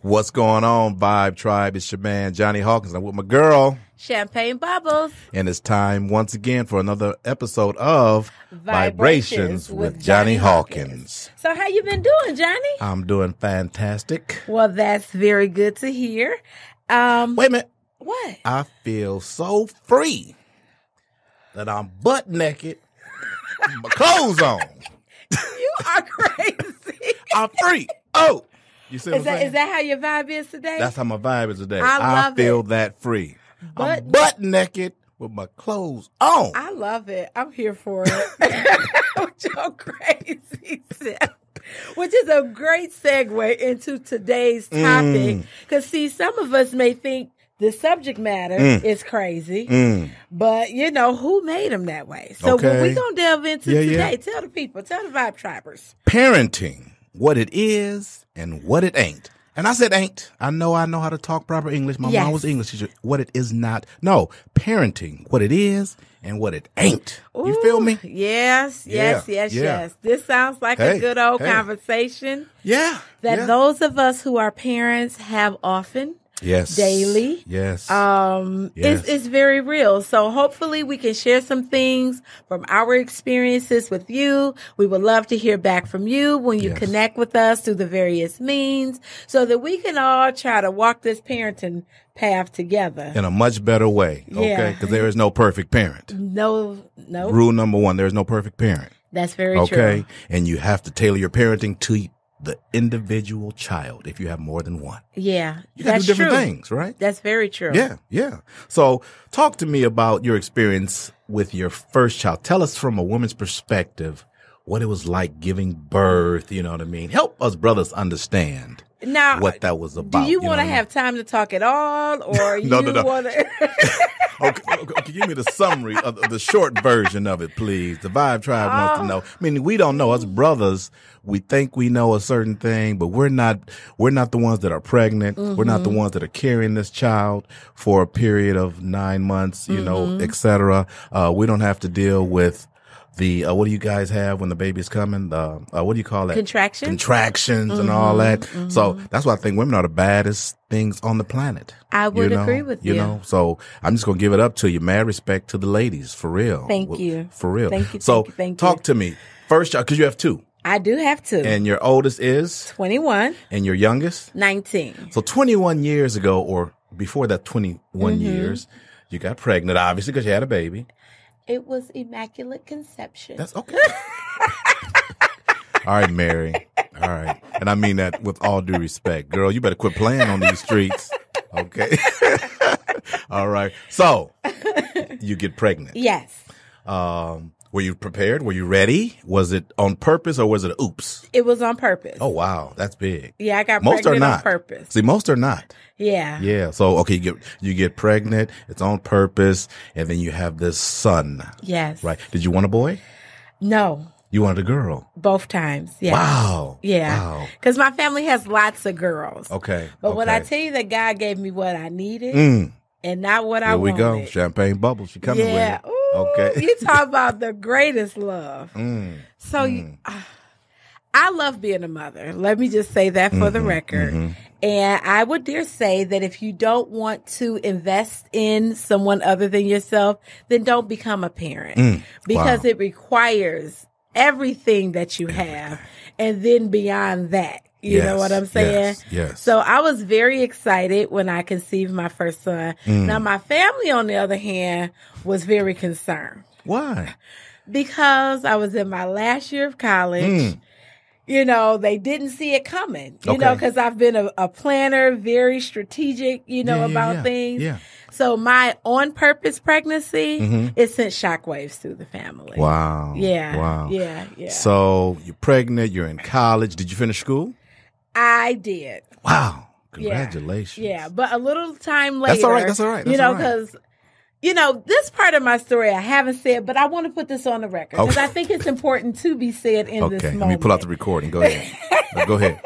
What's going on, Vibe Tribe? It's your man, Johnny Hawkins. I'm with my girl, Champagne Bubbles. And it's time once again for another episode of Vibrations with Johnny Hawkins. So how you been doing, Johnny? I'm doing fantastic. Well, that's very good to hear. Wait a minute. What? I feel so free that I'm butt naked with my clothes on. You are crazy. I'm free. Oh. You see what I'm saying? Is that how your vibe is today? That's how my vibe is today. I feel that free. I'm butt naked with my clothes on. I love it. I'm here for it. With your crazy self. Which is a great segue into today's topic. Because, see, some of us may think the subject matter is crazy, but, you know, who made them that way? So what we're going to delve into today, tell the people, tell the Vibe Tribers. Parenting, what it is and what it ain't. And I said ain't. I know how to talk proper English. My mom was English teacher. What it is not. No, parenting, what it is and what it ain't. Ooh, you feel me? Yes. This sounds like a good old conversation. Yeah. That those of us who are parents have often. Yes. Daily. Yes. It's very real. So hopefully we can share some things from our experiences with you. We would love to hear back from you when you connect with us through the various means so that we can all try to walk this parenting path together. In a much better way. Okay. Because there is no perfect parent. No. Rule number 1, there is no perfect parent. That's very true. Okay. And you have to tailor your parenting to the individual child if you have more than one. Yeah. You got to do different things, right? That's very true. Yeah. So talk to me about your experience with your first child. Tell us from a woman's perspective what it was like giving birth, you know what I mean? Help us brothers understand what that was about. Do you want to have time to talk at all or No. want to... Okay, give me the summary of the short version of it, please. The Vibe Tribe wants to know. I mean, we don't know. Us brothers, we think we know a certain thing, but we're not the ones that are pregnant. We're not the ones that are carrying this child for a period of 9 months, you know, et cetera. We don't have to deal with the, what do you guys have when the baby's coming? What do you call that? Contractions and all that. So that's why I think women are the baddest things on the planet. I would agree with you. You know, so I'm just going to give it up to you. Mad respect to the ladies, for real. Thank you. For real. Thank you. So thank talk you. to me. First child, because you have 2. I do have 2. And your oldest is? 21. And your youngest? 19. So 21 years ago, or before that 21 years, you got pregnant, obviously, because you had a baby. It was immaculate conception. That's okay. All right, Mary. All right. And I mean that with all due respect. Girl, you better quit playing on these streets. Okay. All right. So you get pregnant. Yes. Were you prepared? Were you ready? Was it on purpose or was it oops? It was on purpose. Oh, wow. That's big. Yeah, I got most pregnant are not. on purpose. See, most are not. Yeah. Yeah. So, okay, you get pregnant. It's on purpose. And then you have this son. Yes. Right. Did you want a boy? No. You wanted a girl? Both times. Yeah. Wow. Yeah. Wow. Because my family has lots of girls. Okay. But when I tell you that God gave me what I needed and not what I wanted. Here we go. Champagne bubbles. She coming with it. Ooh, okay. You talk about the greatest love. I love being a mother. Let me just say that for the record. And I would dare say that if you don't want to invest in someone other than yourself, then don't become a parent because it requires everything that you have and then beyond that. You know what I'm saying? Yes. So I was very excited when I conceived my first son. Now, my family, on the other hand, was very concerned. Why? Because I was in my last year of college. You know, they didn't see it coming, you know, because I've been a planner, very strategic, about things. Yeah. So my on-purpose pregnancy, it sent shockwaves through the family. Wow. Yeah. Wow. Yeah. So you're pregnant, you're in college. Did you finish school? I did. Wow. Congratulations. Yeah. But a little time later. That's all right. Because... this part of my story I haven't said, but I want to put this on the record because I think it's important to be said in this moment. Let me pull out the recording. Go ahead. Go ahead.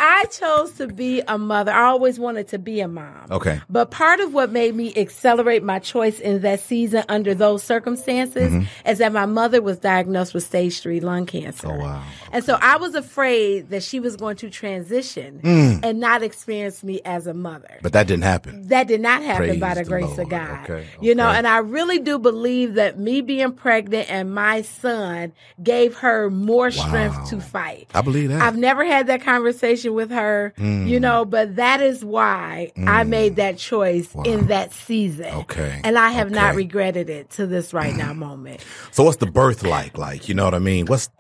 I chose to be a mother. I always wanted to be a mom. Okay. But part of what made me accelerate my choice in that season under those circumstances is that my mother was diagnosed with stage 3 lung cancer. Oh, wow. And so I was afraid that she was going to transition and not experience me as a mother. But that didn't happen. That did not happen Praise by the grace Lord. of God. Okay. You know, and I really do believe that me being pregnant and my son gave her more strength to fight. I believe that. I've never had that conversation with her, you know, but that is why I made that choice in that season. Okay. And I have not regretted it to this right now moment. So what's the birth like? Like, you know what I mean? What's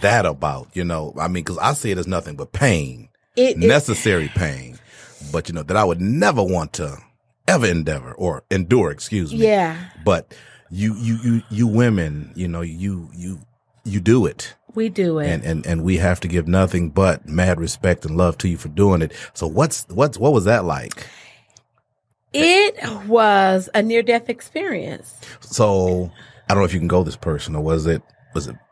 that about? You know, I mean, because I see it as nothing but pain, necessary pain, but, you know, that I would never want to ever endure, excuse me. Yeah. But you women, you know, you do it. We do it. And we have to give nothing but mad respect and love to you for doing it. So what was that like? It was a near-death experience. So I don't know if you can go this person, or was it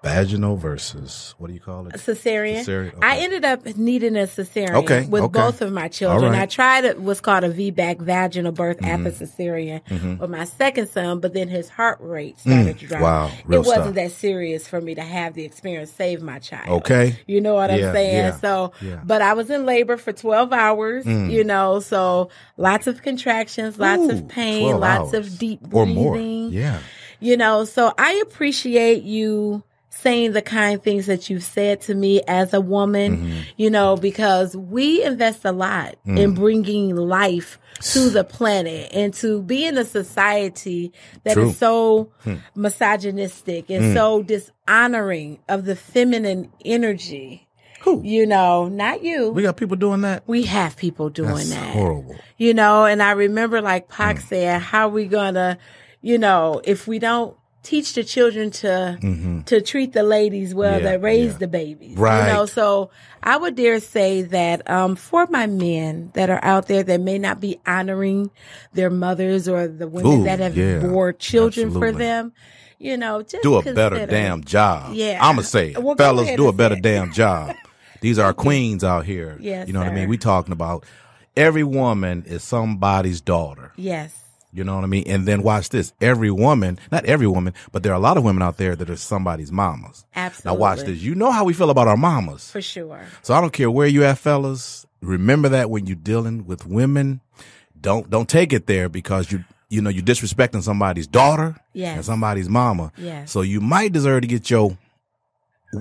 vaginal versus, what do you call it? Cesarean. Okay. I ended up needing a cesarean with both of my children. Right. I tried what's called a VBAC, vaginal birth after cesarean with my second son, but then his heart rate started to drop. Wow. It wasn't that serious for me to have the experience save my child. Okay. You know what I'm saying? Yeah. So, but I was in labor for 12 hours, you know, so lots of contractions, lots of pain, lots of deep breathing. Or more. Yeah. You know, so I appreciate you saying the kind things that you've said to me as a woman, you know, because we invest a lot in bringing life to the planet and to be in a society that is so misogynistic and so dishonoring of the feminine energy. Who? You know, not you. We got people doing that? We have people doing that. Horrible. You know, and I remember like Pac said, how we gonna, you know, if we don't teach the children to treat the ladies well that raise the babies. Right. You know, so I would dare say that for my men that are out there that may not be honoring their mothers or the women that have bore children for them, you know, just do a better damn job. Yeah. I'm going to say it. Well, fellas, do a better damn job. These are queens out here. Yes, you know what I mean? We talking about every woman is somebody's daughter. Yes. You know what I mean? And then watch this. Every woman, not every woman, but there are a lot of women out there that are somebody's mamas. Absolutely. Now watch this. You know how we feel about our mamas. For sure. So I don't care where you at, fellas. Remember that when you're dealing with women, don't take it there because you know, you're disrespecting somebody's daughter and somebody's mama. Yes. So you might deserve to get your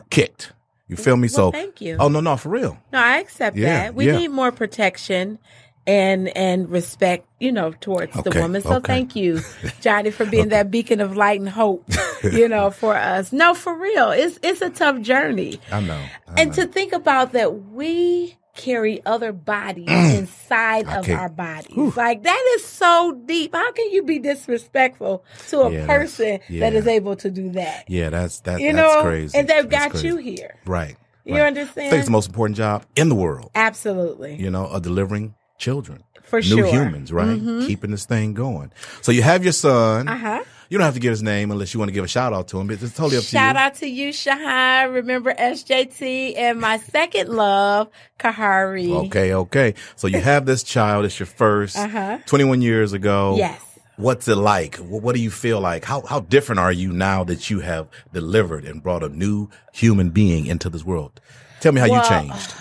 kicked. You feel me? Well, so thank you. Oh no, for real. No, I accept that. We need more protection and respect, you know, towards the woman. So thank you, Johnny, for being that beacon of light and hope, you know, for us. No, for real. It's a tough journey. I know. And to think about that we carry other bodies inside of our bodies. Like that is so deep. How can you be disrespectful to a person that is able to do that? Yeah, that's crazy. And they've got you here. Right. You understand? I think it's the most important job in the world. Absolutely. You know, delivering children. For New sure. humans, right? Keeping this thing going. So you have your son. Uh-huh. You don't have to give his name unless you want to give a shout out to him. It's totally up to you. Shout out to you, Shahan. Remember SJT and my second love, Kahari. Okay. So you have this child. It's your first. 21 years ago. Yes. What's it like? What do you feel like? How different are you now that you have delivered and brought a new human being into this world? Tell me how you changed.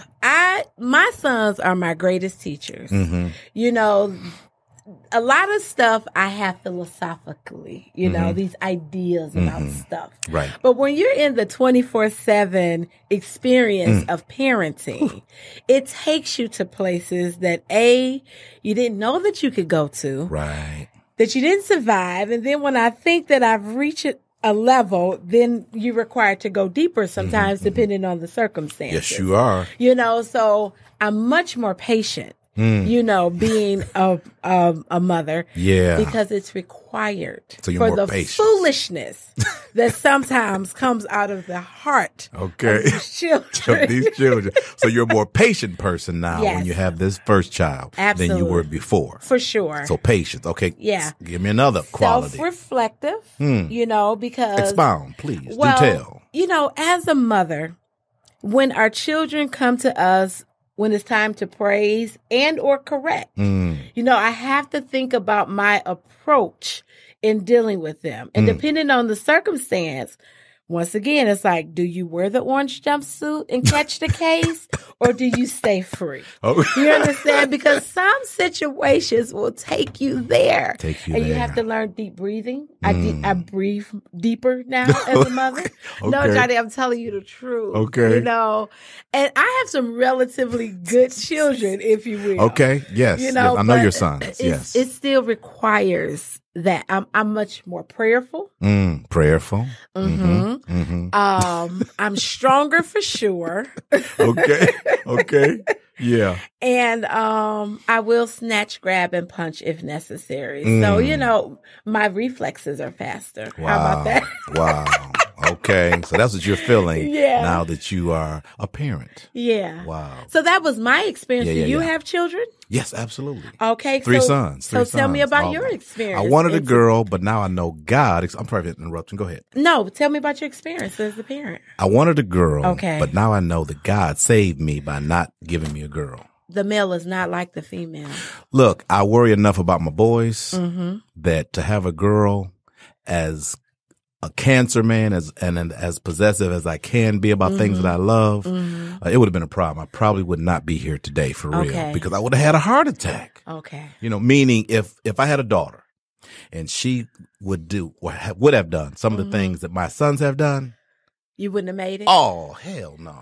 My sons are my greatest teachers. You know, a lot of stuff I have philosophically, you know, these ideas about stuff. Right. But when you're in the 24/7 experience of parenting, it takes you to places that you didn't know that you could go to. Right. That you didn't survive. And then when I think that I've reached a level, then you're required to go deeper sometimes depending on the circumstances. Yes, you are. You know, so I'm much more patient, you know, being a mother. Yeah. Because it's required for the foolishness that sometimes comes out of the heart of these children. So you're a more patient person now when you have this first child than you were before. For sure. So patience. Okay. Yeah. Give me another quality. Self-reflective, you know, because. Expound, please. Do tell. You know, as a mother, when our children come to us when it's time to praise and or correct. You know, I have to think about my approach in dealing with them. And depending on the circumstance, once again, it's like, do you wear the orange jumpsuit and catch the case, or do you stay free? Oh. You understand? Because some situations will take you there. You have to learn deep breathing. I breathe deeper now as a mother. Okay. No, Johnny, I'm telling you the truth. Okay. You know, and I have some relatively good children, if you will. Okay. Yes. You know, yes. I know your sons. Yes. It still requires that I'm much more prayerful. Prayerful. I'm stronger for sure. Okay. Yeah. And I will snatch, grab, and punch if necessary. So, you know, my reflexes are faster. Wow. How about that? Wow. Okay. So that's what you're feeling now that you are a parent. Yeah. Wow. So that was my experience. Do you have children? Yes, absolutely. Okay. Three sons. Tell me about your experience. I wanted a girl, but now I know God. I'm sorry for interrupting. Go ahead. No, tell me about your experience as a parent. I wanted a girl, but now I know that God saved me by not giving me a girl. The male is not like the female. Look, I worry enough about my boys that to have a girl as a cancer man, and as possessive as I can be about things that I love, it would have been a problem. I probably would not be here today for real, because I would have had a heart attack. Okay. You know, meaning if I had a daughter and she would do or would have done some of the things that my sons have done, you wouldn't have made it? Oh, hell no.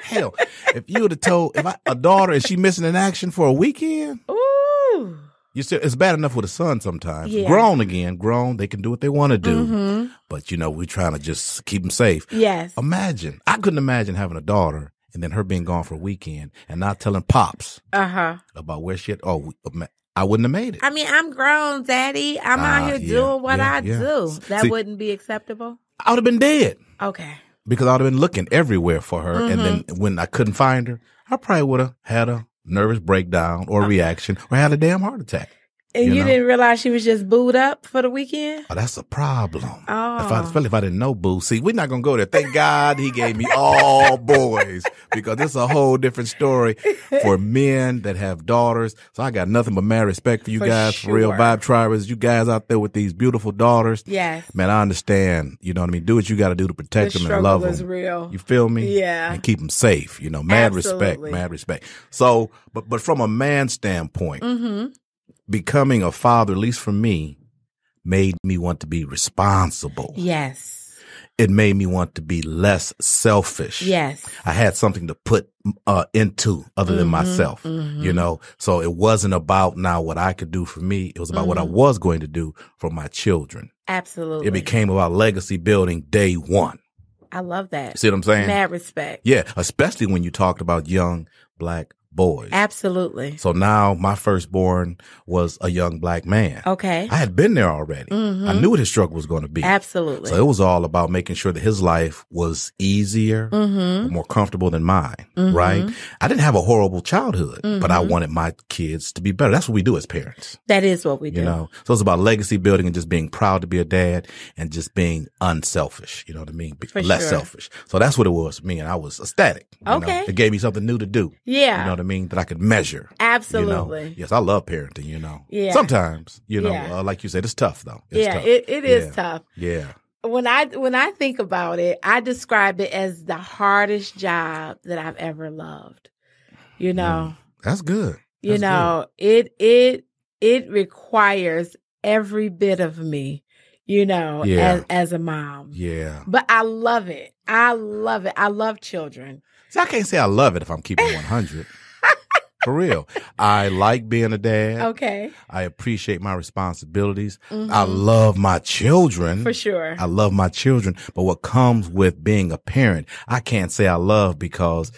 Hell, if you would have told a daughter and she missing in action for a weekend, ooh. It's bad enough with a son sometimes. Yeah. Grown, they can do what they want to do. But, you know, we're trying to just keep them safe. Yes. I couldn't imagine having a daughter and then her being gone for a weekend and not telling pops about where she I wouldn't have made it. I mean, I'm grown, Daddy. I'm out here doing what I do. That wouldn't be acceptable? I would have been dead. Okay. Because I would have been looking everywhere for her. And then when I couldn't find her, I probably would have had a nervous breakdown or reaction or had a damn heart attack. And you didn't realize she was just booed up for the weekend? Oh, that's a problem. Oh. Especially if I didn't know boo. See, we're not going to go there. Thank God he gave me all boys, because it's a whole different story for men that have daughters. So I got nothing but mad respect for you guys, for real Vibe Tribers. You guys out there with these beautiful daughters. Yes. Man, I understand. You know what I mean? Do what you got to do to protect them and love them. The struggle is real. You feel me? Yeah. And keep them safe. You know, mad respect. So, but from a man's standpoint, becoming a father, at least for me, made me want to be responsible. Yes. It made me want to be less selfish. Yes. I had something to put into other than myself, you know? So it wasn't about now what I could do for me. It was about what I was going to do for my children. Absolutely. It became about legacy building day one. I love that. See what I'm saying? Mad respect. Yeah. Especially when you talked about young black boys. Absolutely. So now my firstborn was a young black man. Okay. I had been there already. I knew what his struggle was going to be. Absolutely. So it was all about making sure that his life was easier, more comfortable than mine, right? I didn't have a horrible childhood, but I wanted my kids to be better. That's what we do as parents. That is what we do. You know, so it's about legacy building and just being proud to be a dad and just being unselfish. You know what I mean? Less selfish. So that's what it was for me, and I was ecstatic. Okay. It gave me something new to do. Yeah. You know what I mean? That I could measure. Absolutely. You know? Yes, I love parenting, you know. Yeah. Sometimes, you know, like you said, it's tough though. It's tough. It is tough. Yeah. When I think about it, I describe it as the hardest job that I've ever loved. You know. That's good. It requires every bit of me, you know, as a mom. Yeah. But I love it. I love children. See, I can't say I love it if I'm keeping 100. For real. I like being a dad. Okay. I appreciate my responsibilities. I love my children. For sure. I love my children. But what comes with being a parent, I can't say I love because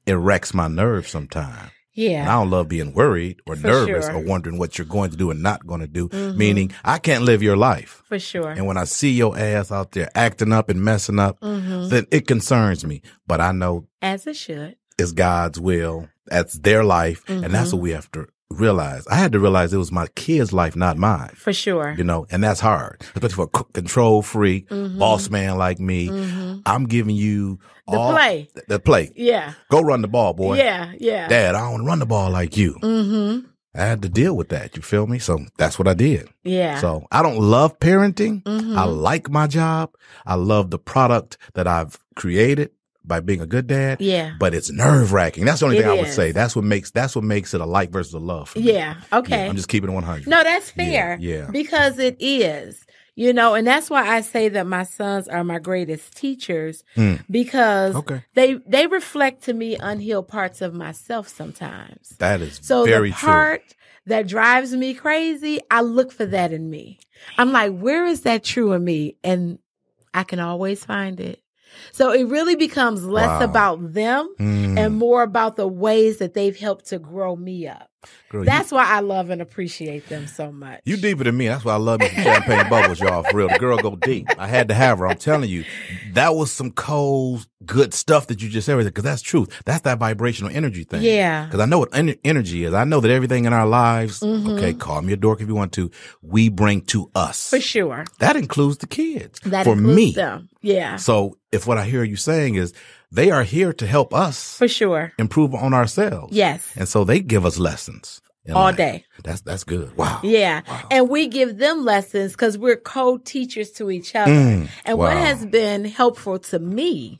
it wrecks my nerves sometimes. Yeah. And I don't love being worried or nervous or wondering what you're going to do and not going to do, meaning I can't live your life. For sure. And when I see your ass out there acting up and messing up, then it concerns me. But I know, as it should, it's God's will. That's their life. And that's what we realize, I had to realize it was my kid's life, not mine. For sure. You know, and that's hard, especially for a control freak, boss man like me. I'm giving you the play. Yeah. Go run the ball, boy. Yeah. Dad, I don't want to run the ball like you. I had to deal with that. You feel me? So that's what I did. Yeah. So I don't love parenting. I like my job. I love the product that I've created by being a good dad. Yeah. But it's nerve wracking. That's the only thing I would say. That's what makes it a like versus a love for me. Yeah. Okay. Yeah, I'm just keeping it 100. No, that's fair. Yeah. Because it is. You know, and that's why I say that my sons are my greatest teachers because they reflect to me unhealed parts of myself sometimes. That is so very the part that drives me crazy, I look for that in me. I'm like, where is that true in me? And I can always find it. So it really becomes less about them and more about the ways that they've helped to grow me up. Girl, that's why I love and appreciate them so much. You deeper than me. That's why I love me some champagne bubbles, y'all. For real, the girl go deep. I had to have her. I'm telling you, that was some cold, good stuff that you just said. Because that's truth. That's that vibrational energy thing. Yeah. Because I know what energy is. I know that everything in our lives. Okay, call me a dork if you want to. We bring to us for sure. That includes the kids. That for includes me. Them. Yeah. So if what I hear you saying is they are here to help us for sure improve on ourselves. Yes. And so they give us lessons. All life. Day. That's good. Wow. Yeah. Wow. And we give them lessons because we're co-teachers to each other. And what has been helpful to me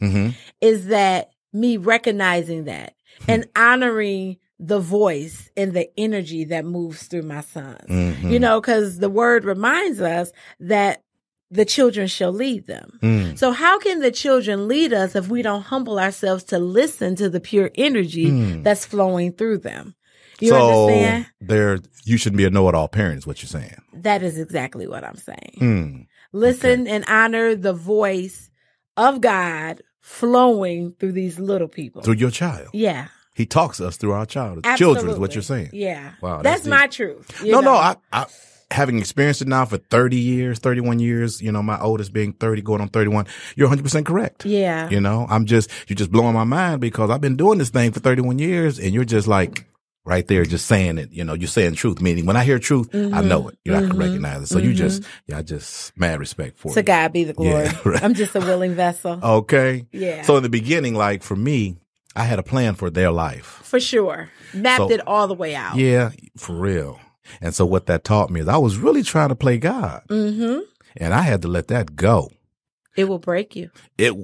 is that me recognizing that and honoring the voice and the energy that moves through my sons. You know, because the word reminds us that the children shall lead them. So how can the children lead us if we don't humble ourselves to listen to the pure energy that's flowing through them? You understand? You shouldn't be a know-it-all parent is what you're saying. That is exactly what I'm saying. Listen and honor the voice of God flowing through these little people. Through your child. Yeah. He talks to us through our child. Absolutely. Children is what you're saying. Yeah. Wow. That's my truth. No, I having experienced it now for 30 years, 31 years, you know, my oldest being 30, going on 31, you're 100% correct. Yeah. You know, you're just blowing my mind because I've been doing this thing for 31 years and you're just like right there, just saying it, you know, you're saying truth. Meaning when I hear truth, I know it. You know, I can recognize it. So I just mad respect for it. To God be the glory. Yeah, right. I'm just a willing vessel. Okay. Yeah. So in the beginning, like for me, I had a plan for their life. For sure. Mapped it all the way out. Yeah, for real. And so what that taught me is I was really trying to play God. And I had to let that go. It will break you. It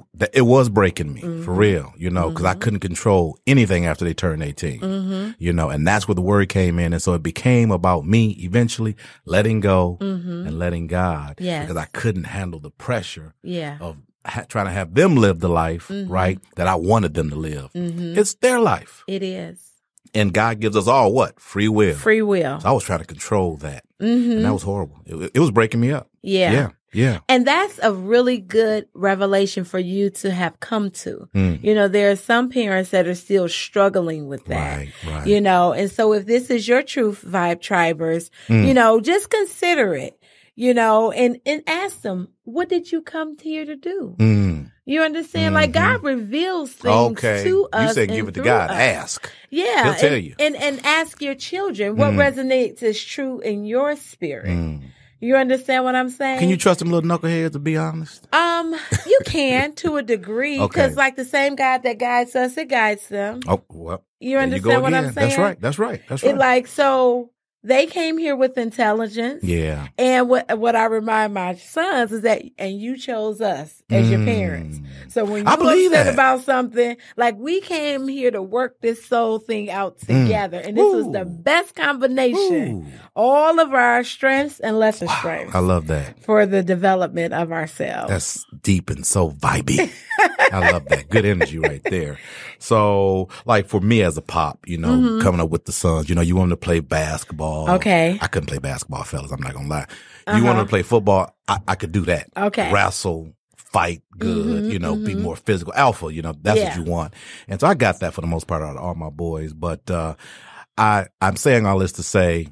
was breaking me for real, you know, because I couldn't control anything after they turned 18, you know, and that's where the word came in. And so it became about me eventually letting go and letting God because I couldn't handle the pressure of trying to have them live the life, right, that I wanted them to live. It's their life. It is. And God gives us all what? Free will. Free will. So I was trying to control that. And that was horrible. It was breaking me up. Yeah. Yeah. And that's a really good revelation for you to have come to. You know, there are some parents that are still struggling with that. Right. You know, and so if this is your truth, Vibe Tribers, you know, just consider it, you know, and ask them, what did you come here to do? You understand? Like God reveals things to us. You said give it to God. Ask. Yeah. He'll tell you. And ask your children what resonates as true in your spirit. You understand what I'm saying? Can you trust them little knuckleheads, to be honest? You can to a degree because like the same God that guides us, it guides them. Oh, well. You understand what I'm saying? That's right. It like, so they came here with intelligence. Yeah. And what I remind my sons is that, and you chose us as your parents. So when you're upset about something, like we came here to work this soul thing out together. And this was the best combination. All of our strengths and lesser strengths. I love that. For the development of ourselves. That's deep and so vibey. I love that. Good energy right there. So like for me as a pop, you know, coming up with the sons, you know, you want them to play basketball. Okay. I couldn't play basketball, fellas. I'm not going to lie. You want them to play football. I could do that. Okay. Wrestle, fight good, you know, be more physical. Alpha, you know, that's what you want. And so I got that for the most part out of all my boys. But I'm saying all this to say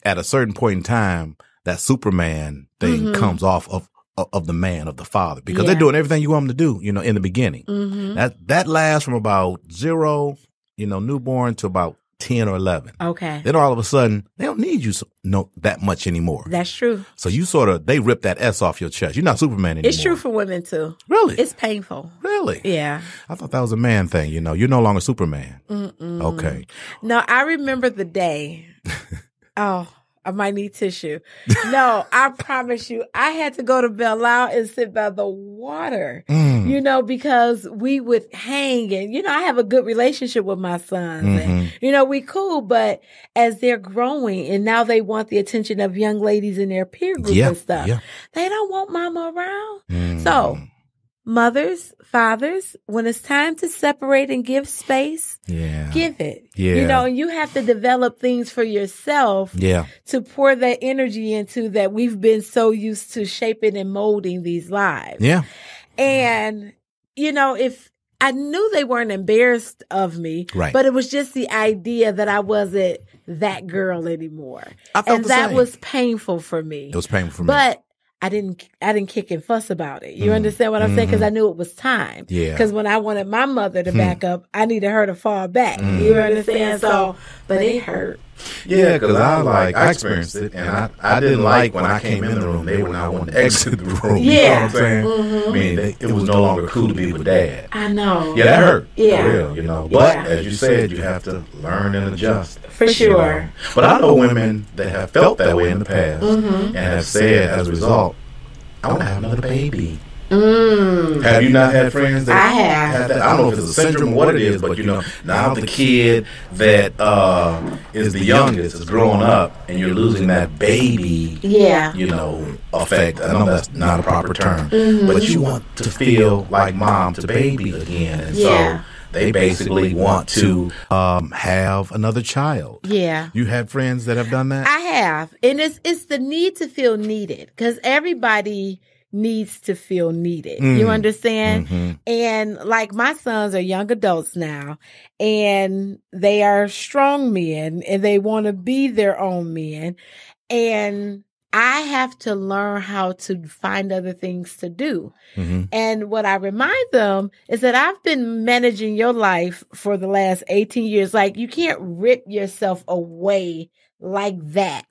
at a certain point in time, that Superman thing comes off of the man, of the father, because they're doing everything you want them to do, you know, in the beginning. That lasts from about 0, you know, newborn to about 10 or 11. Okay. Then all of a sudden, they don't need you that much anymore. That's true. So you they rip that S off your chest. You're not Superman anymore. It's true for women too. Really? It's painful. Really? Yeah. I thought that was a man thing. You're no longer Superman. Mm-mm. Okay. No, I remember the day. Oh, I might need tissue. No, I promise you, I had to go to Belle Isle and sit by the water, because we would hang and, I have a good relationship with my sons and, we cool, but as they're growing and now they want the attention of young ladies in their peer group and stuff, they don't want mama around. So mothers, fathers, when it's time to separate and give space, give it. Yeah. And you have to develop things for yourself to pour that energy into that we've been so used to shaping and molding these lives. Yeah. And, if I knew they weren't embarrassed of me, but it was just the idea that I wasn't that girl anymore. And that was painful for me. It was painful for me. But I didn't kick and fuss about it. You understand what I'm saying? Because I knew it was time. Yeah. Because when I wanted my mother to back up, I needed her to fall back. You understand? So, but it hurt. Yeah, because I experienced it, and I didn't like when I came in the room, they were not wanting to exit the room. Yeah. You know what I'm saying? I mean, it was no longer cool to be with Dad. I know. Yeah, that hurt. Yeah. For real, But as you said, you have to learn and adjust. For sure. But I know women that have felt that way in the past and have said as a result, I want to have another baby. Have you not had friends that I have that? I don't know if it's a syndrome or what it is, but now the kid that is the youngest is growing up and you're losing that baby effect. I know that's not a proper term, but you want to feel like mom to baby again, and so they basically want to have another child. Yeah. You had friends that have done that? I have. And it's the need to feel needed, because everybody needs to feel needed. You understand? And like my sons are young adults now, and they are strong men and they want to be their own men. And I have to learn how to find other things to do. And what I remind them is that I've been managing your life for the last 18 years. Like, you can't rip yourself away like that.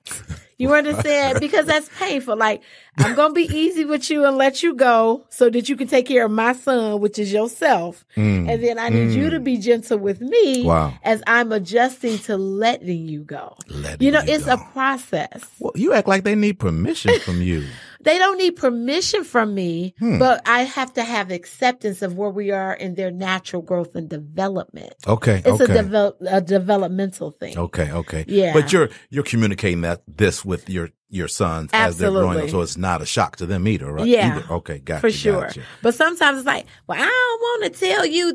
You understand? Because that's painful. Like, I'm going to be easy with you and let you go so that you can take care of my son, which is yourself. And then I need you to be gentle with me as I'm adjusting to letting you go. It's a process. Well, you act like they need permission from you. They don't need permission from me, but I have to have acceptance of where we are in their natural growth and development. Okay. It's a developmental thing. Okay. Yeah. But you're communicating this with your sons as they're growing up, so it's not a shock to them either, right? Yeah. Okay, gotcha. For sure. Gotcha. But sometimes it's like, well, I don't want to tell you,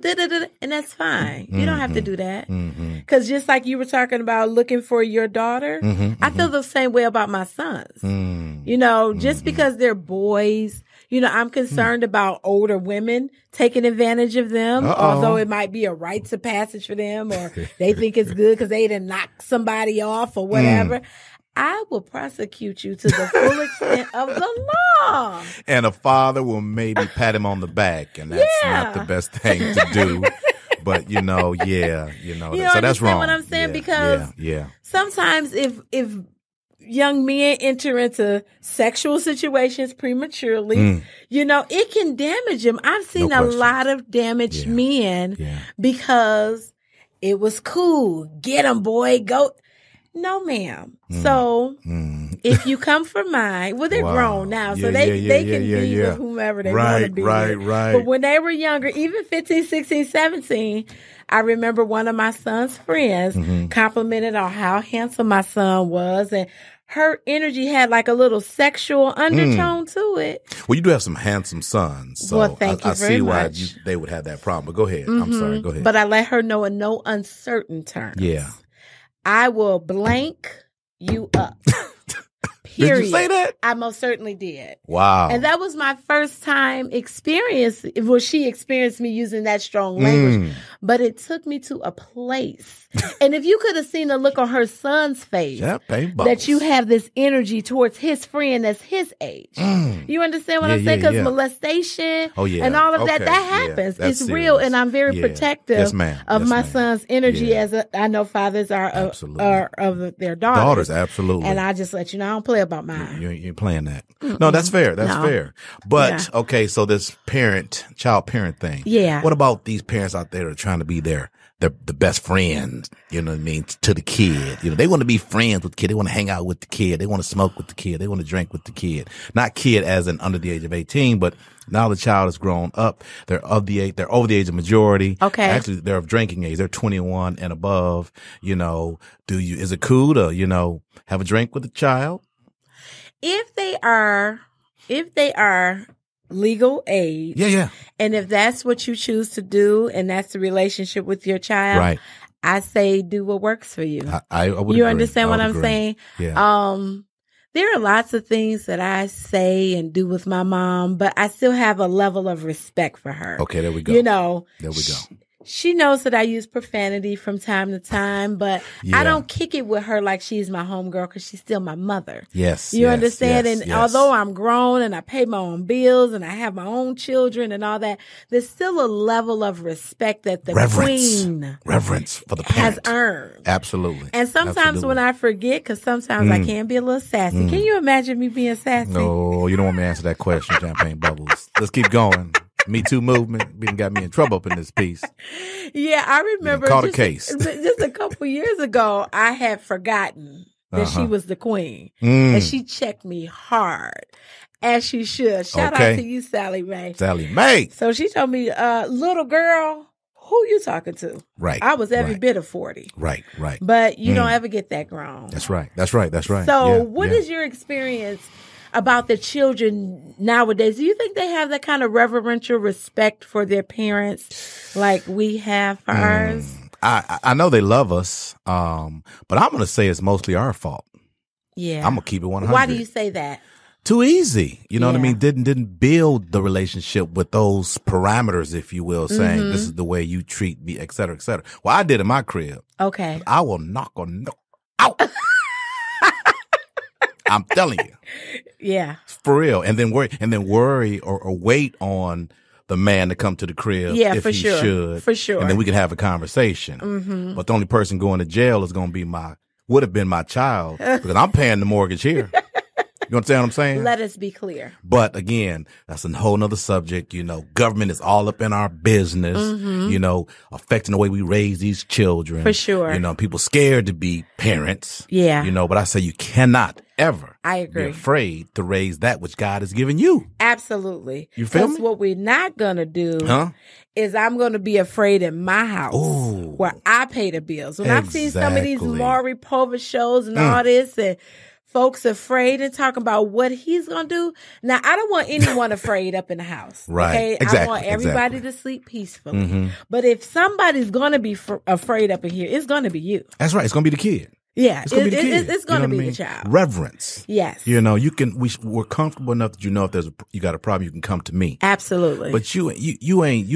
and that's fine. You don't have to do that. Because just like you were talking about looking for your daughter, I feel the same way about my sons. Just because they're boys, I'm concerned about older women taking advantage of them, although it might be a rites of passage for them, or they think it's good because they didn't knock somebody off or whatever. I will prosecute you to the full extent of the law. And a father will maybe pat him on the back, and that's not the best thing to do. But so that's wrong. What I'm saying? Because sometimes if young men enter into sexual situations prematurely, it can damage them. I've seen a lot of damaged men because it was cool. Get them, boy. Go. No, ma'am. So if you come for mine, well, they're grown now, so they can be with whomever they want to be with. But when they were younger, even 15, 16, 17, I remember one of my son's friends complimented on how handsome my son was, and her energy had like a little sexual undertone to it. Well, you do have some handsome sons, so well, thank you I very see much. why they would have that problem. But go ahead. I'm sorry. Go ahead. But I let her know in no uncertain terms. Yeah. I will blank you up. Period. Did you say that? I most certainly did. Wow. And that was my first time experience. Well, she experienced me using that strong language. but it took me to a place. And if you could have seen the look on her son's face, that you have this energy towards his friend that's his age. You understand what I'm saying? Because molestation and all of that happens. It's serious. Real, and I'm very protective of my son's energy as I know fathers are of their daughters. Absolutely. And I just let you know, I don't play about mine. You ain't playing that. No, that's fair. That's fair. But, okay, so this child parent thing. Yeah. What about these parents out there that are trying to be the best friend, you know what I mean, to the kid? You know, they want to be friends with the kid. They want to hang out with the kid. They want to smoke with the kid. They want to drink with the kid. Not kid as in under the age of 18, but now the child has grown up. They're over the age of majority. Okay. Actually, they're of drinking age. They're 21 and above. You know, is it cool to, you know, have a drink with a child? If they are legal age. Yeah. And if that's what you choose to do and that's the relationship with your child, right. I say do what works for you. I would You agree. understand what I'm agree. saying? Yeah. There are lots of things that I say and do with my mom, but I still have a level of respect for her. Okay, there we go. You know, there we go. She knows that I use profanity from time to time, but I don't kick it with her like she's my homegirl because she's still my mother. Yes. You understand? And although I'm grown and I pay my own bills and I have my own children and all that, there's still a level of respect that the queen reverence for the parent has earned. Absolutely. And sometimes when I forget, because sometimes I can be a little sassy. Can you imagine me being sassy? No, you don't want me to answer that question, Champagne Bubbles. Let's keep going. Me Too movement got me in trouble up in this piece. Yeah, I remember caught a case. Just a couple years ago, I had forgotten that she was the queen. And she checked me hard, as she should. Shout out to you, Sally Mae. Sally Mae. So she told me, little girl, who you talking to? Right. I was every bit of 40. Right. But you don't ever get that grown. That's right. So what is your experience about the children nowadays? Do you think they have that kind of reverential respect for their parents like we have for ours? I know they love us, but I'm going to say it's mostly our fault. Yeah. I'm going to keep it 100. Why do you say that? Too easy. You know what I mean? Didn't build the relationship with those parameters, if you will, saying this is the way you treat me, et cetera, et cetera. Well, I did in my crib. Okay. I will knock out. I'm telling you. Yeah. For real. And then worry or wait on the man to come to the crib if he should. For sure. And then we can have a conversation. But the only person going to jail is going to be would have been my child because I'm paying the mortgage here. You understand what I'm saying? Let us be clear. But again, that's a whole nother subject. You know, government is all up in our business, you know, affecting the way we raise these children. For sure. You know, people scared to be parents. Yeah. You know, but I say you cannot ever be afraid to raise that which God has given you. Absolutely. You feel me? What we're not going to do is I'm going to be afraid in my house where I pay the bills. When I've seen some of these Maury Povich shows and all this and folks afraid and talking about what he's going to do. Now, I don't want anyone afraid up in the house. Right. Okay? Exactly. I want everybody to sleep peacefully. But if somebody's going to be afraid up in here, it's going to be you. That's right. It's going to be the kid. Yeah. It's going to be the kid. It's going to be the child. Reverence. Yes. You know, we're comfortable enough that you know if you got a problem, you can come to me. Absolutely. But you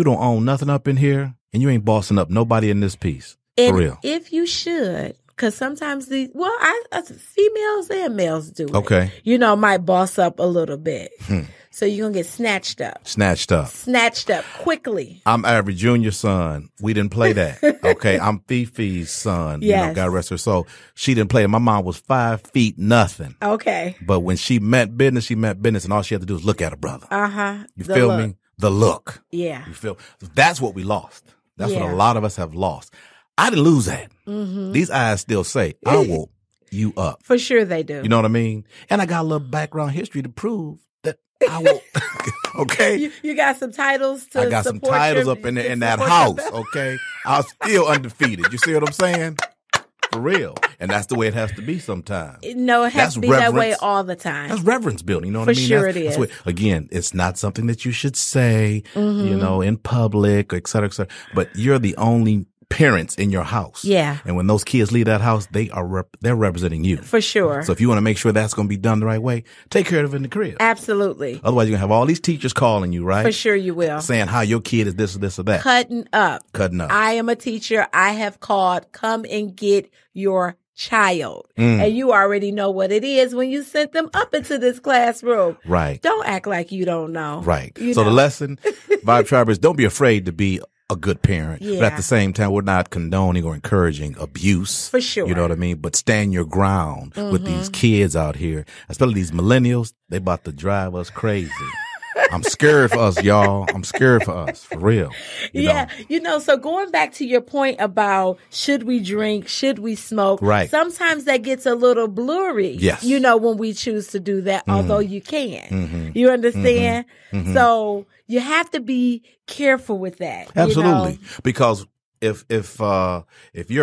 don't own nothing up in here and you ain't bossing up nobody in this piece. For real. If you should. Because sometimes females and males do it. Okay. You know, might boss up a little bit. So you're going to get snatched up. Snatched up quickly. I'm Avery Jr.'s son. We didn't play that. Okay. I'm Fifi's son. Yes. You know, God rest her soul. She didn't play it. My mom was 5 feet nothing. Okay. But when she meant business, and all she had to do was look at her brother. You feel me? The look. Yeah. You feel? That's what we lost. That's what a lot of us have lost. I didn't lose that. These eyes still say, I will you up. For sure they do. You know what I mean? And I got a little background history to prove that I will. Okay? You got some titles to I got some titles up in that house, okay? I'm still undefeated. You see what I'm saying? For real. And that's the way it has to be sometimes. No, it has to be that way all the time. That's reverence building. You know what I mean? For sure it is. Again, it's not something that you should say, you know, in public, et cetera, et cetera. But you're the only parents in your house. Yeah. And when those kids leave that house, they're representing you. For sure. So if you want to make sure that's going to be done the right way, take care of it in the crib. Absolutely. Otherwise, you're going to have all these teachers calling you, right? For sure you will. Saying how your kid is this or this or that. Cutting up. I am a teacher. I have called, come and get your child. And you already know what it is when you sent them up into this classroom. Right. Don't act like you don't know. Right. So the lesson, Vibe Tribers, don't be afraid to be a good parent. Yeah. But at the same time, we're not condoning or encouraging abuse. For sure. You know what I mean? But stand your ground with these kids out here, especially these millennials. They about to drive us crazy. I'm scared for us, y'all. I'm scared for us, for real. You know? So going back to your point about should we drink, should we smoke? Right. Sometimes that gets a little blurry. Yes. When we choose to do that, although you can. You understand? So you have to be careful with that. Absolutely. Because if you're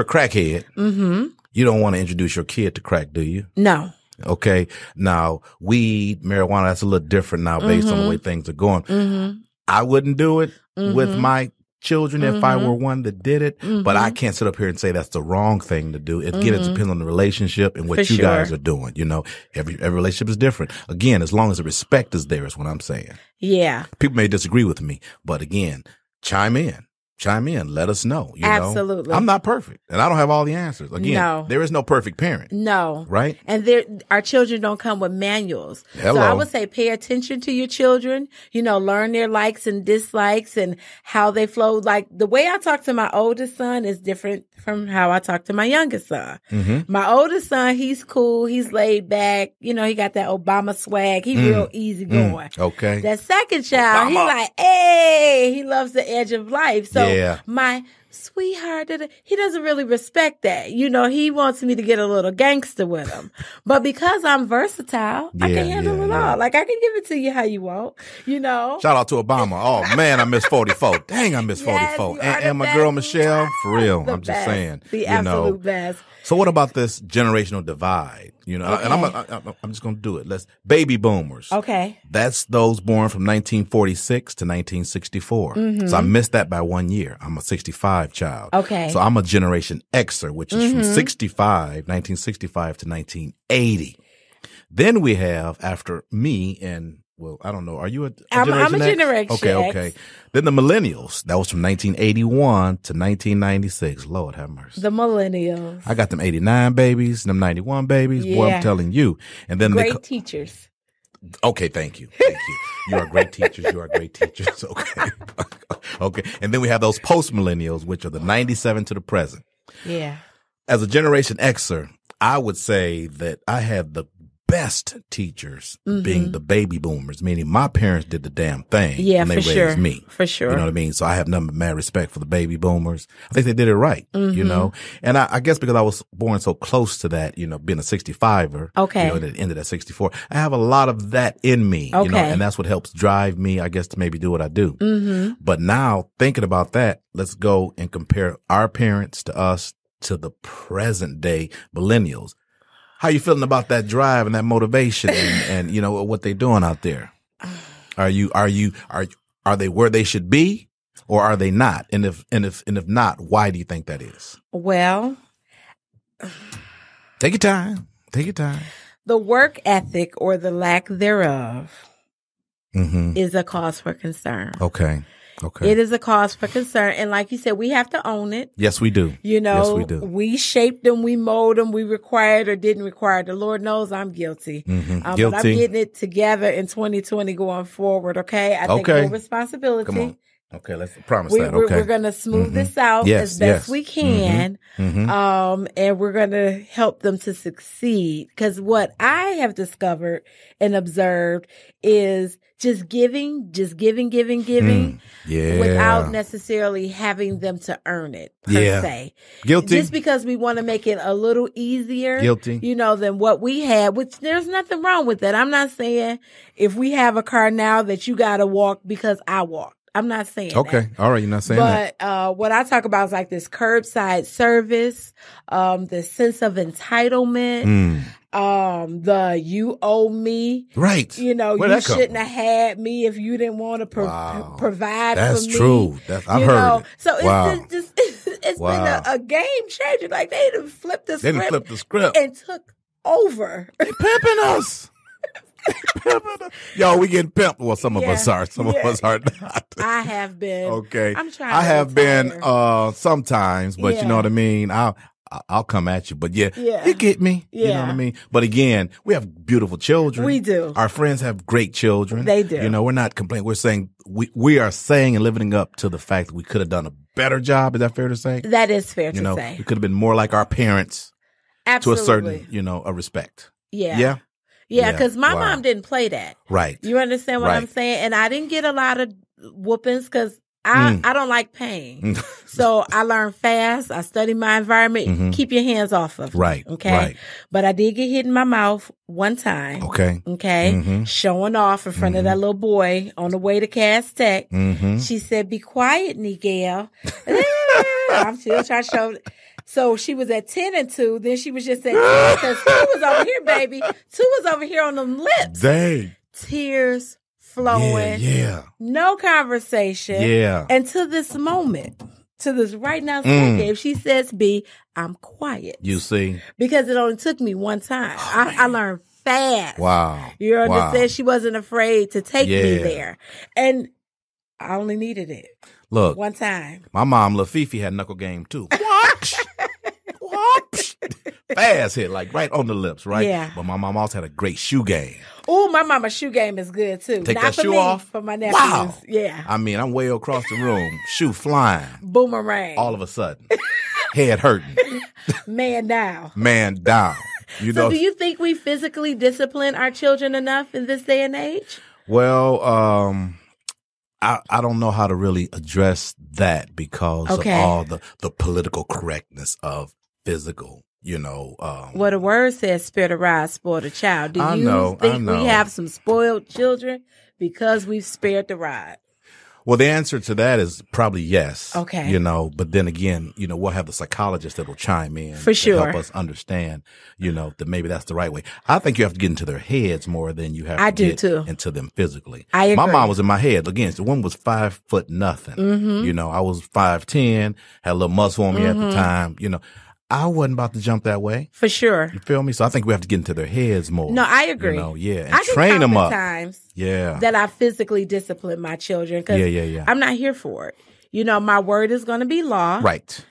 a crackhead, you don't want to introduce your kid to crack, do you? No. Okay. Now, weed, marijuana, that's a little different now based on the way things are going. I wouldn't do it with my children if I were one that did it, but I can't sit up here and say that's the wrong thing to do. Again, it depends on the relationship and what you guys are doing. Every relationship is different. Again, as long as the respect is there is what I'm saying. Yeah. People may disagree with me, but again, chime in. Let us know. Absolutely. I'm not perfect and I don't have all the answers. Again, there is no perfect parent. No. Right? And our children don't come with manuals. Hello. So I would say pay attention to your children, learn their likes and dislikes and how they flow. Like the way I talk to my oldest son is different from how I talk to my youngest son. My oldest son, he's cool. He's laid back. He got that Obama swag. He real easy going. Okay. That second child, he like, hey, he loves the edge of life. So my sweetheart, he doesn't really respect that. He wants me to get a little gangster with him. But because I'm versatile, I can handle it all. Like, I can give it to you how you want, Shout out to Obama. Oh, man, I miss 44. Dang, I miss 44. And my girl, Michelle, for real. I'm just saying. The absolute best. So what about this generational divide? And I'm just going to do it. Baby boomers. Okay. That's those born from 1946 to 1964. So I missed that by 1 year. I'm a 65 child. Okay. So I'm a Generation Xer, which is from 1965 to 1980. Then we have, after me and, well, I don't know. Are you a I'm Generation a X? Generation X. Okay. Then the Millennials. That was from 1981 to 1996. Lord have mercy. The Millennials. I got them 89 babies, them 91 babies. Yeah. Boy, I'm telling you. And then great teachers. Okay, thank you. You are great teachers. Okay. Okay. And then we have those post-millennials, which are the 97 to the present. Yeah. As a Generation Xer, I would say that I had the best teachers being the baby boomers, meaning my parents did the damn thing. Yeah, when they for raised sure. me. For sure. You know what I mean? So I have nothing but mad respect for the baby boomers. I think they did it right, And I guess because I was born so close to that, being a 65er. Okay. That ended at 64. I have a lot of that in me, and that's what helps drive me, I guess, to maybe do what I do. But now thinking about that, let's go and compare our parents to us to the present day millennials. How you feeling about that drive and that motivation and what they doing out there? Are they where they should be or are they not? And if not, why do you think that is? Well, take your time. The work ethic or the lack thereof is a cause for concern. Okay. It is a cause for concern. And like you said, we have to own it. Yes, we do. Yes, we do. We shaped them, we molded them, we required or didn't require. The Lord knows I'm guilty. Guilty. But I'm getting it together in 2020 going forward, okay? I take full responsibility. Come on. Okay, let's promise that. Okay. We're going to smooth this out as best we can. And we're going to help them to succeed. Because what I have discovered and observed is just giving without necessarily having them to earn it per se. Guilty. Just because we want to make it a little easier, than what we had, which there's nothing wrong with that. I'm not saying if we have a car now that you got to walk because I walk. I'm not saying that. Okay. All right. You're not saying that. But what I talk about is like this curbside service, the sense of entitlement, the you owe me. Right. You shouldn't have had me if you didn't want to provide That's for me. true. I've heard it. So it's has been a game changer. Like they done flipped the script and took over. They pimping us. Yo, we getting pimped. Well, some of us are. Some of us are not. I have been. Okay. I'm trying. I have been sometimes, but you know what I mean. I'll come at you, but you get me. You know what I mean. But again, we have beautiful children. We do. Our friends have great children. They do. You know, we're not complaining. We're saying we are saying and living up to the fact that we could have done a better job. Is that fair to say? That is fair to say. We could have been more like our parents. Absolutely. To a certain, a respect. Yeah. Yeah. Yeah, because my mom didn't play that. Right. You understand what I'm saying? And I didn't get a lot of whoopings because I don't like pain. So I learned fast. I studied my environment. Keep your hands off of me. Right. Okay. Right. But I did get hit in my mouth one time. Okay. Okay. Showing off in front of that little boy on the way to Cass Tech. She said, "Be quiet, Nigel." I'm still trying to show. So she was at 10 and 2. Then she was just at 2 because 2 was over here, baby. 2 was over here on them lips. Dang. Tears flowing. Yeah. No conversation. Yeah. And to this moment, to this right now second, if she says B, I'm quiet. You see? Because it only took me one time. I learned fast. Wow. You understand? She wasn't afraid to take me there. And I only needed it. Look. One time. My mom, Lil Fifi, had knuckle game too. Fast hit, like right on the lips, right? Yeah. But my mom also had a great shoe game. Oh, my mama's shoe game is good too. Take Not that for shoe me, off. for my nephews. Wow. Yeah. I mean, I'm way across the room, shoe flying. Boomerang. All of a sudden. Head hurting. Man down. Man down. You know. So do you think we physically discipline our children enough in this day and age? Well, I don't know how to really address that because of all the political correctness of physical, Well, the word says spare the rod, spoil the child. Do you think we have some spoiled children because we've spared the rod? Well, the answer to that is probably yes. Okay. But then again, we'll have the psychologist that will chime in for sure, to help us understand, that maybe that's the right way. I think you have to get into their heads more than you have to get into them physically. I agree. My mom was in my head. Again, the one was 5 foot nothing. I was 5'10", had a little muscle on me at the time, I wasn't about to jump that way. For sure. You feel me? So I think we have to get into their heads more. No, I agree. And I train them up. Times that I physically discipline my children because I'm not here for it. My word is going to be law. Right.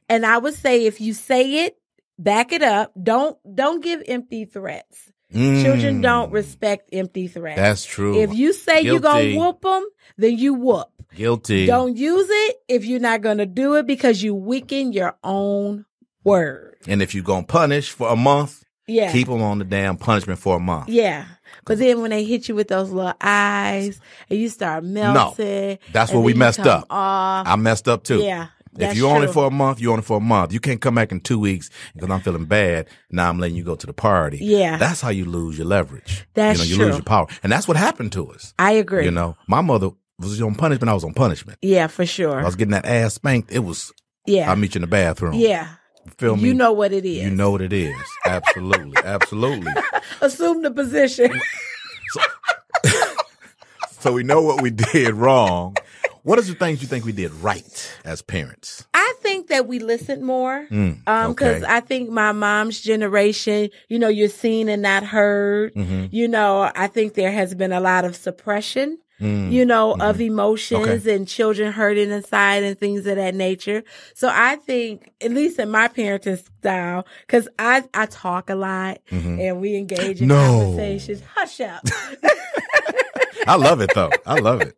And I would say if you say it, back it up. Don't give empty threats. Children don't respect empty threats. That's true. If you say you're going to whoop them, then you whoop. Guilty. Don't use it if you're not going to do it because you weaken your own word. And if you're going to punish for a month, keep them on the damn punishment for a month. Yeah. But then when they hit you with those little eyes and you start melting. No, that's where we messed up. I messed up too. Yeah. If you own it for a month, you own it for a month. You can't come back in 2 weeks because I'm feeling bad. Now I'm letting you go to the party. Yeah. That's how you lose your leverage. That's you true. lose your power. And that's what happened to us. I agree. My mother was on punishment. I was on punishment. Yeah, for sure. I was getting that ass spanked. It was, I'll meet you in the bathroom. Yeah. Feel me? You know what it is. You know what it is. Absolutely. Absolutely. Assume the position. So we know what we did wrong. What are the things you think we did right as parents? I think that we listened more. Because I think my mom's generation, you're seen and not heard. I think there has been a lot of suppression. Of emotions and children hurting inside and things of that nature. So I think, at least in my parenting style, because I talk a lot and we engage in conversations. Hush up. I love it though. I love it.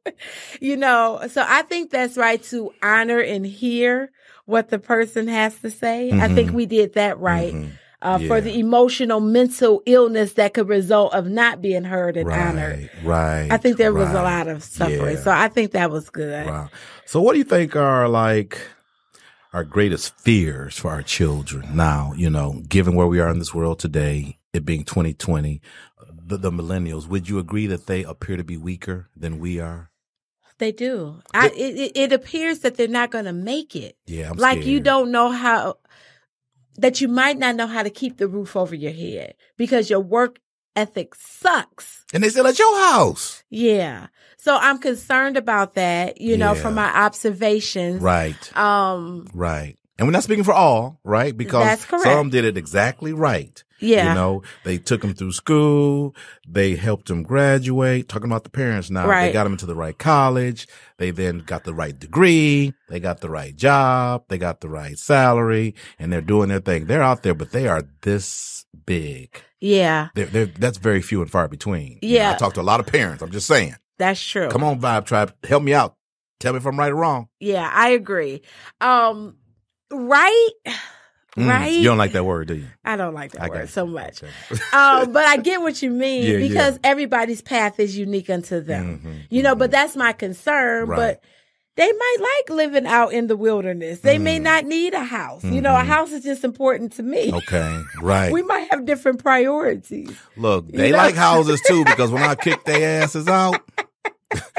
So I think that's right to honor and hear what the person has to say. I think we did that right. For the emotional, mental illness that could result of not being heard and honored. Right. I think there was a lot of suffering. So I think that was good. Wow. So what do you think are our greatest fears for our children now, given where we are in this world today, it being 2020, the millennials, would you agree that they appear to be weaker than we are? They do. It appears that they're not going to make it. Yeah, I'm scared. You don't know that you might not know how to keep the roof over your head because your work ethic sucks. And they still at your house. Yeah. So I'm concerned about that, from my observations. Right. Right. And we're not speaking for all, right? Because That's correct. some did it exactly right. Yeah. You know, they took them through school. They helped them graduate. Talking about the parents now. Right. They got them into the right college. They then got the right degree. They got the right job. They got the right salary. And they're doing their thing. They're out there, but they are this big. Yeah. That's very few and far between. Yeah. You know, I talk to a lot of parents. I'm just saying. That's true. Come on, Vibe Tribe. Help me out. Tell me if I'm right or wrong. Yeah, I agree. Right? Right? You don't like that word, do you? I don't like that word so much. Okay. But I get what you mean because everybody's path is unique unto them. You know, but that's my concern. Right. But they might like living out in the wilderness. They may not need a house. You know, a house is just important to me. Okay, right. We might have different priorities. Look, they like houses too because when I kick their asses out,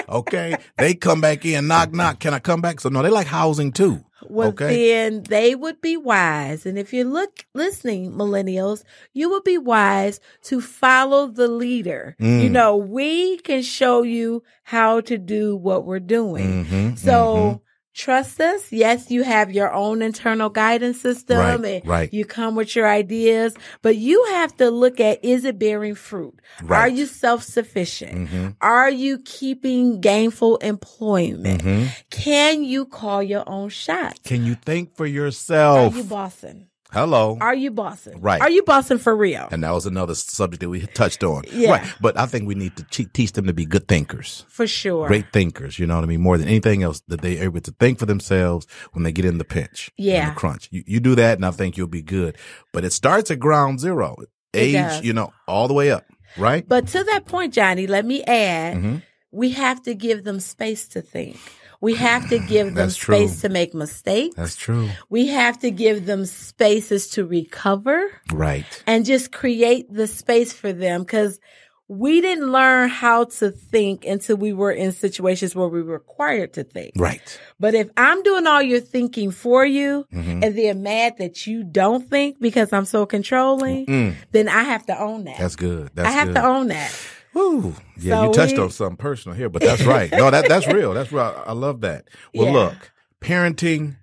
okay, they come back in, knock, knock. Can I come back? So no, they like housing too. Well, okay. Then they would be wise. And if you're listening, millennials, you would be wise to follow the leader. You know, we can show you how to do what we're doing. So trust us. Yes, you have your own internal guidance system and you come with your ideas, but you have to look at, is it bearing fruit? Right. Are you self-sufficient? Are you keeping gainful employment? Can you call your own shots? Can you think for yourself? Are you bossing? Hello. Are you bossing? Right. Are you bossing for real? And that was another subject that we touched on. Yeah. Right. But I think we need to teach them to be good thinkers. For sure. Great thinkers, you know what I mean? More than anything else, that they're able to think for themselves when they get in the pinch. Yeah. In the crunch. You do that and I think you'll be good. But it starts at ground zero. Age, you know, all the way up. Right? But to that point, Johnny, let me add, we have to give them space to think. We have to give them space to make mistakes. That's true. We have to give them spaces to recover. Right. And just create the space for them because we didn't learn how to think until we were in situations where we were required to think. Right. But if I'm doing all your thinking for you and they're mad that you don't think because I'm so controlling, then I have to own that. That's good. I have to own that. Woo. Yeah, So you touched on something personal here, but that's right. No, that's real. That's real. I love that. Well, look, parenting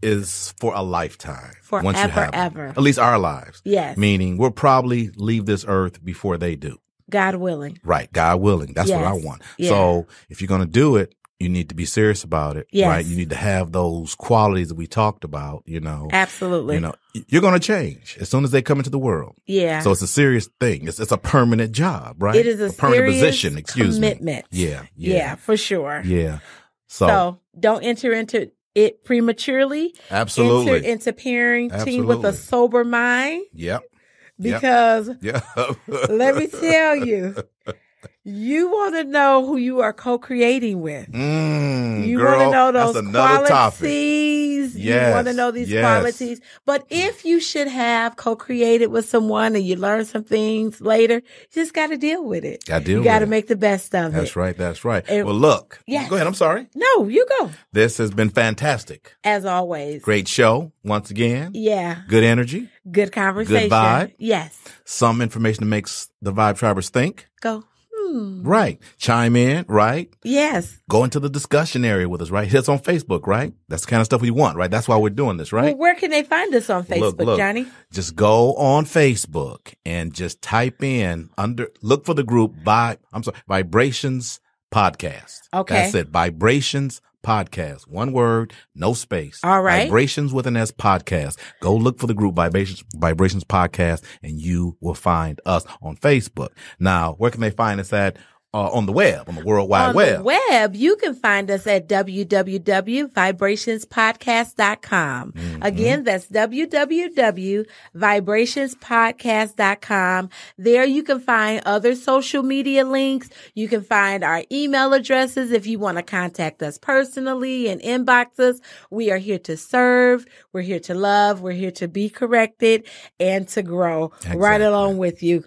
is for a lifetime. Forever, once you have ever. At least our lives. Yes. Meaning we'll probably leave this earth before they do. God willing. Right. God willing. That's what I want. Yeah. So if you're going to do it, you need to be serious about it. Yes. Right. You need to have those qualities that we talked about, you know. Absolutely. You know, you're going to change as soon as they come into the world. Yeah. So it's a serious thing. It's a permanent job, right? It is a permanent serious position, commitment. Yeah. Yeah, for sure. Yeah. So don't enter into it prematurely. Absolutely. Enter into parenting with a sober mind. Yep. Because Yeah. let me tell you, you want to know who you are co-creating with. You want to know those qualities. Yes, you want to know these qualities. But if you should have co-created with someone and you learn some things later, you just got to deal with it. You got to make the best of it. That's right. That's right. And, well, look. Yes. Go ahead. I'm sorry. No, you go. This has been fantastic. As always. Great show once again. Yeah. Good energy. Good conversation. Good vibe. Yes. Some information that makes the Vibe Tribers think. Go. Right. Chime in, right? Yes. Go into the discussion area with us, right? Hit us on Facebook, right? That's the kind of stuff we want, right? That's why we're doing this, right? Well, where can they find us on Facebook, look, Johnny? Just go on Facebook and just type in look for the group Vibrations Podcast. Okay. That's it. Vibrations Podcast. One word, no space. All right. Vibrations with an S Podcast. Go look for the group Vibrations Podcast and you will find us on Facebook. Now, where can they find us at? On the web, on the World Wide Web. On the web, you can find us at www.vibrationspodcast.com. Again, that's www.vibrationspodcast.com. There you can find other social media links. You can find our email addresses if you want to contact us personally and inbox us. We are here to serve. We're here to love. We're here to be corrected and to grow right along with you.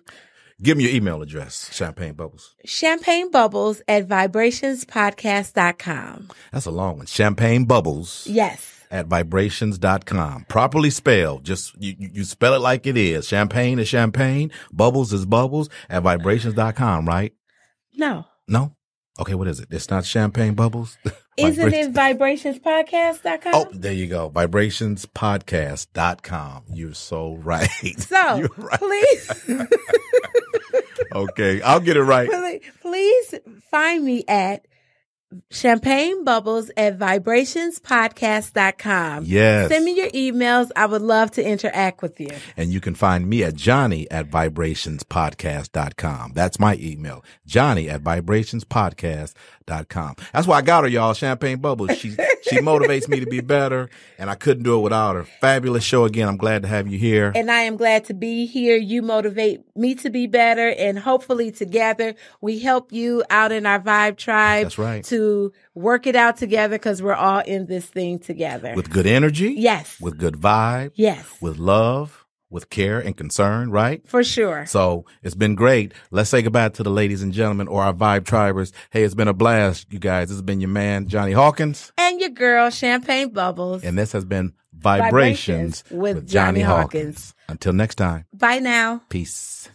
Give me your email address, Champagne Bubbles. Champagne Bubbles at vibrationspodcast.com. That's a long one. Champagne Bubbles. Yes. At vibrations.com. Properly spelled. Just, you spell it like it is. Champagne is champagne. Bubbles is bubbles at vibrations.com, right? No. No? Okay, what is it? It's not Champagne Bubbles? Isn't it vibrationspodcast.com? Oh, there you go. Vibrationspodcast.com. You're so right. So, You're right. please. Okay, I'll get it right. Please find me at Champagne Bubbles at vibrationspodcast.com. Yes. Send me your emails. I would love to interact with you. And you can find me at Johnny at vibrationspodcast.com. That's my email. Johnny at vibrationspodcast.com. That's why I got her, y'all. Champagne Bubbles. She motivates me to be better, and I couldn't do it without her. Fabulous show again. I'm glad to have you here. And I am glad to be here. You motivate me to be better, and hopefully together we help you out in our Vibe Tribe. That's right. To work it out together, because we're all in this thing together. With good energy. Yes. With good vibe. Yes. With love, with care and concern, right? For sure. So it's been great. Let's say goodbye to the ladies and gentlemen, or our Vibe Tribers. Hey, it's been a blast, you guys. This has been your man, Johnny Hawkins. And your girl, Champagne Bubbles. And this has been Vibrations with Johnny Hawkins. Until next time. Bye now. Peace.